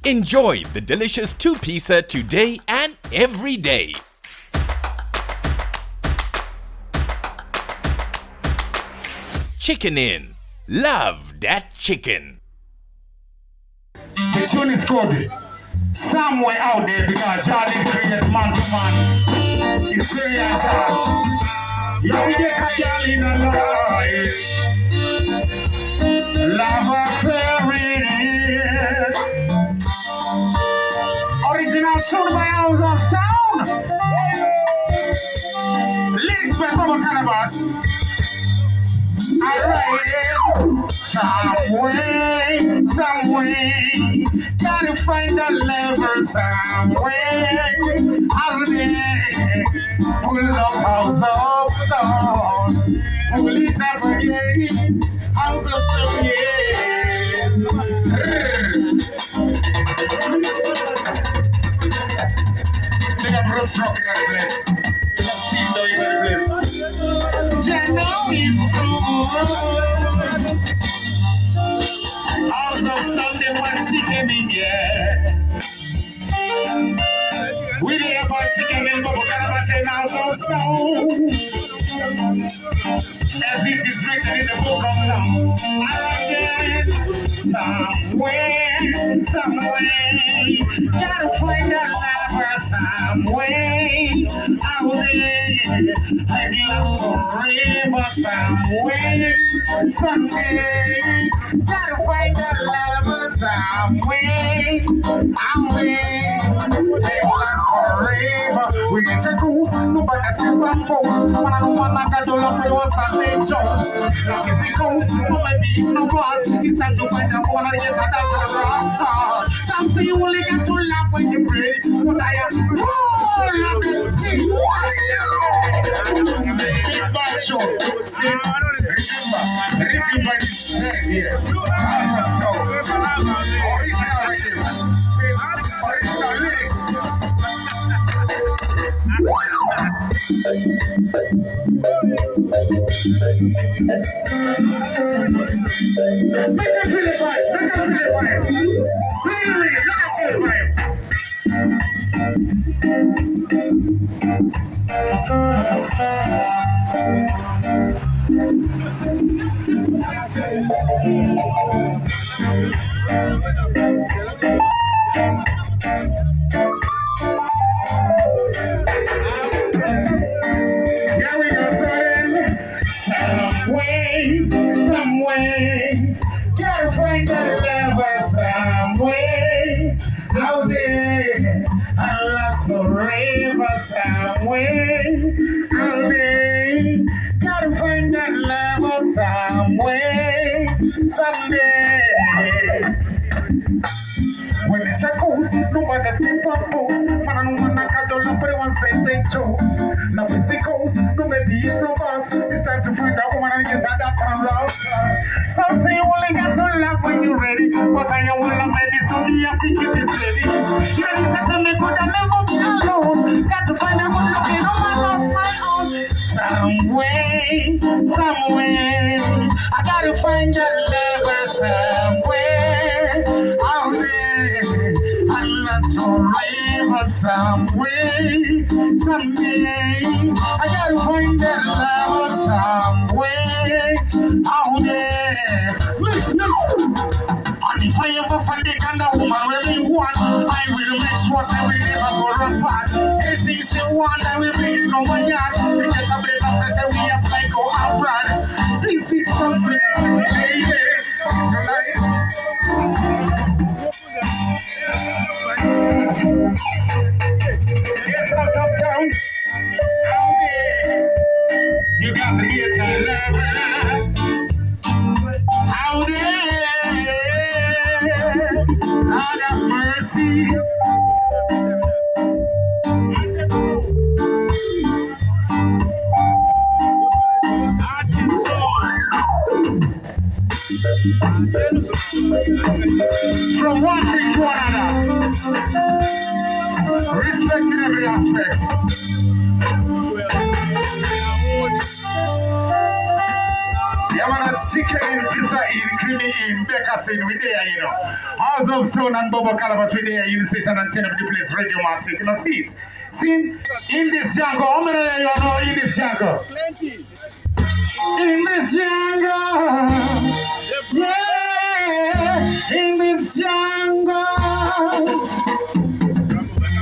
Enjoy the delicious two-piecer today and every day. Chicken Inn. Love that chicken. The tune is good. Somewhere out there because God didn't create man to man. It's creators. Yeah, we get a girl in a life. Love affair it is. Original tune by House of Sound. Lyrics by Papa Cannabis. Alright, some way, gotta find a lover some way. Out there, pull up House of Stone, pull it up again, House of Stone, yeah. Look at Bruce rocking at the place. Look at Steve down in the place. Jano is good. House of Sunday one chicken in here. We there for chicken and Papa Cannabis in House of Stone. As it is written in the book of Psalms. I like it. Some way, gotta find a lover some way. Out there, I last forever some way. Someday, gotta find a lover some way. Out there, I last forever. We get your goose, nobody can run for. When I don't want to get all up, I was not made choice. That is because nobody no God. It's time to find out what I get that to the rock. Some say you only get to laugh when you pray, but I am all of this thing. Big bad show. See, remember, written by this man here. Original written. See, original lyrics. Make them feel it right. Make them feel it right. Really, let them feel it right. Here we go, son. Some way, gotta find a lover some way. Out there, I lost forever some way. Out there, gotta find a lover some way. Someday. When it's a coast, nobody step on post. Man, I don't wanna cut all up, but it wants they chose. Now it's the coast, nobody is no boss. It's time to find a woman and get that from love. Some say you only got to laugh when you're ready, but I don't wanna make it so me, I think it is ready. You need to make good and never be alone. Got to find a good looking woman of my own. Some way, I gotta find a lover somewhere. Out there, unless forever some way. Someday, I gotta find a lover some way. Out there, listen. And if I ever find the kind of woman really want, I will make sure I will never go wrong path. Anything she want, I will bring it over my yard. We get a better place and we apply go abroad. 6 feet something, baby. Yes, I'm down. You got to get a lover. Out there, out of mercy. From one thing to another, respect in every aspect. Yeah, man, that's chicken in, pizza in, creamy in, bakers in, we there, you know. House of Stone and Bobo Calabash, we there in the station and 10 of the place, Radio Matic. You know, see it. See, in this jungle, how many of you know in this jungle? Plenty. In this jungle, yeah, in this jungle.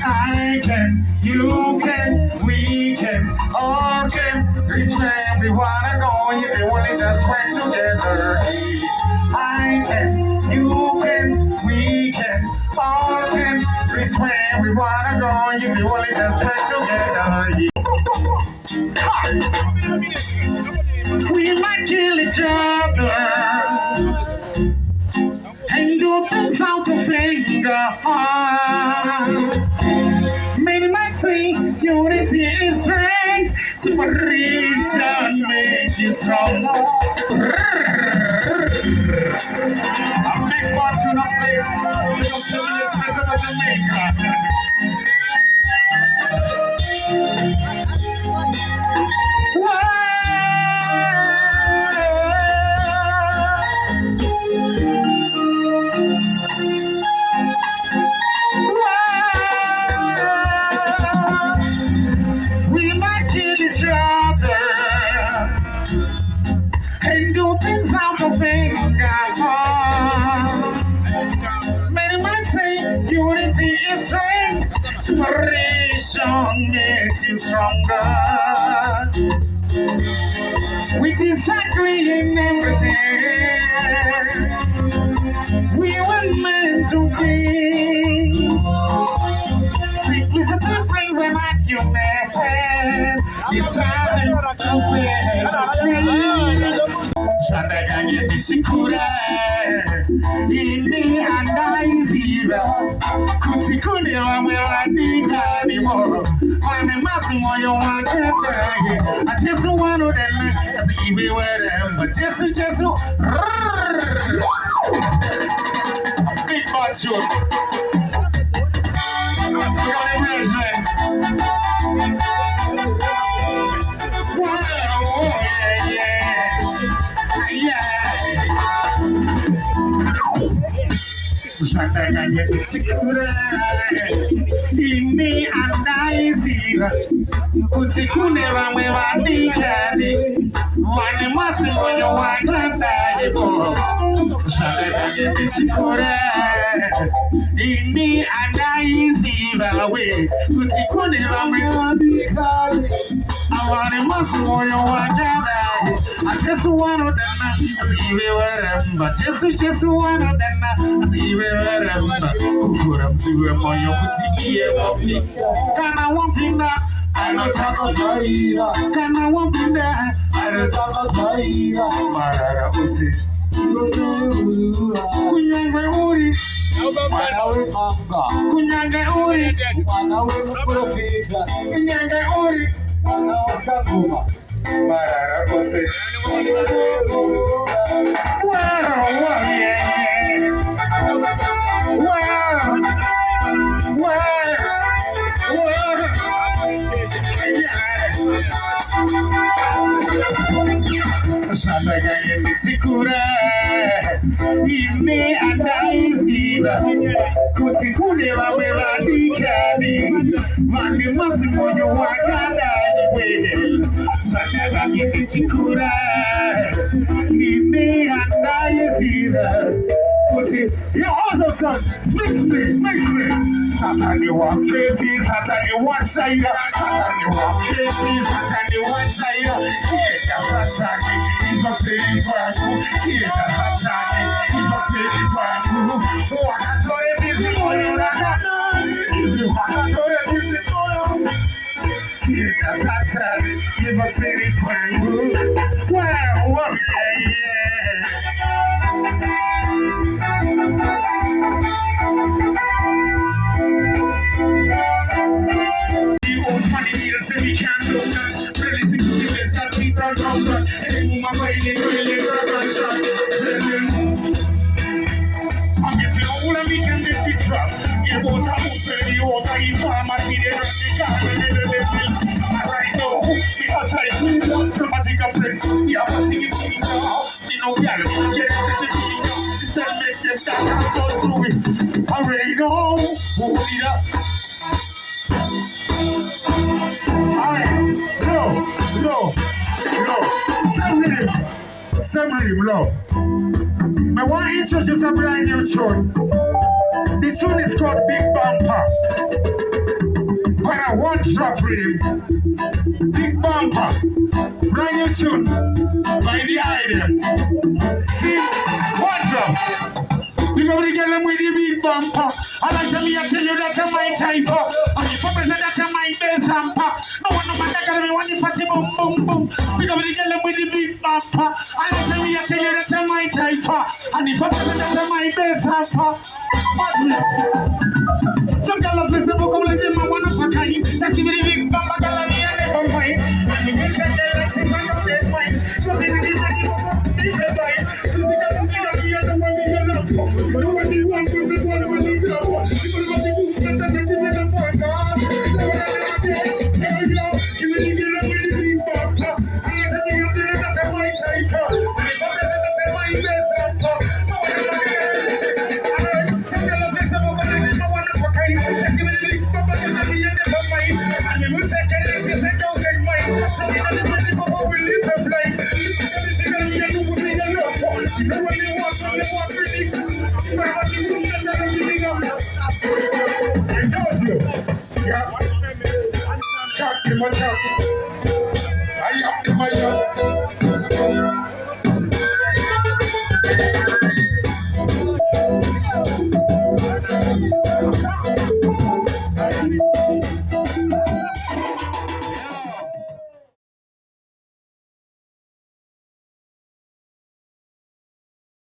I can, you can, we can, all can reach where we wanna go if we only just work together. I can, you can, we can, all can reach where we wanna go if we only just work together. We might kill each other and do things out of anger. Many might say unity is strength, separation makes you strong. A big fortune of play, we don't tell you it's better than Jamaica. Separation makes you stronger. We disagree in everything. We were meant to be. Simplicity brings an argument. It's time to set us free. Shandaganya Tishikura, Inni and Iziva, Kutikune, Wameladika, anymore. I'm a Massimo, you want to bag. I just want to them as if we were them, but just. Big bad joke. Shandaganya Tishikura, Inni and Iziva, Kutikune, Wameladika, One Massimo, you want to bag. Shandaganya Tishikura, Inni and Iziva, Kutikune, Wameladika. I want a muscle on your one. I just want to see where but just one of them. See where I'm to your boutique. Can I want him that? I don't talk of Jaira. Can I want him that? I don't talk of Jaira. Mara Usi. Kunyange uri. Manawe manga. Kunyange uri. Manawe profita. Kunyange uri. Manawe sakuma. Marara Usi. Shandaganya Tishikura, Inni and Iziva, Kutikune, Wameladika, Mani Massimo, you want to Shandaganya Tishikura, Inni and Iziva. You also son, mix me. Satan, you want baby, Satan, you want Shaira, Satan, you want baby, Satan, you want Shaira. Satan, he's a silly person. He's a Satan, he's a silly person. What I told you this morning, you want to tell you this morning. He's a Satan, he's a silly person. Well, yeah. Right now, because I see the magical place. Yeah, I'm can't go through it. I already know who need up. Alright, no. Same rhythm, love. I want to introduce a brand new tune. The tune is called Big Bumper. When I one drop rhythm, Big Bumper, brand new tune by the idea. See, one drop. You go to get them with the big bumper. I like to me, I tell you that's my type. And if I present that's my bass hamper. No one no matter gonna be one if I boom boom boom. We go to get them with the big bumper. I like to me, I tell you that's my type. And if I present that's my bass hamper. Madness. Some girl of this book come like them one of a kind. Just give me the big bumper, girl, and me and the bumper. And you can tell them like she might not say fine. So they need to give it right. So they got to get up here and one in the love. But when you want to be one of the people who want to move and then they give it a point. You really get up with the big bumper. I ain't telling you that's my type. And if I say that's my best hamper. Some girl of this book come like them one of a kind. Just give me the big bumper, girl, and me and the bumper. And we will take it, she said don't take mine. So we know the people who will live their life. Everything that we do will be a love. You know what they want, so they want really. I told you. Yeah. Chuck, what's up?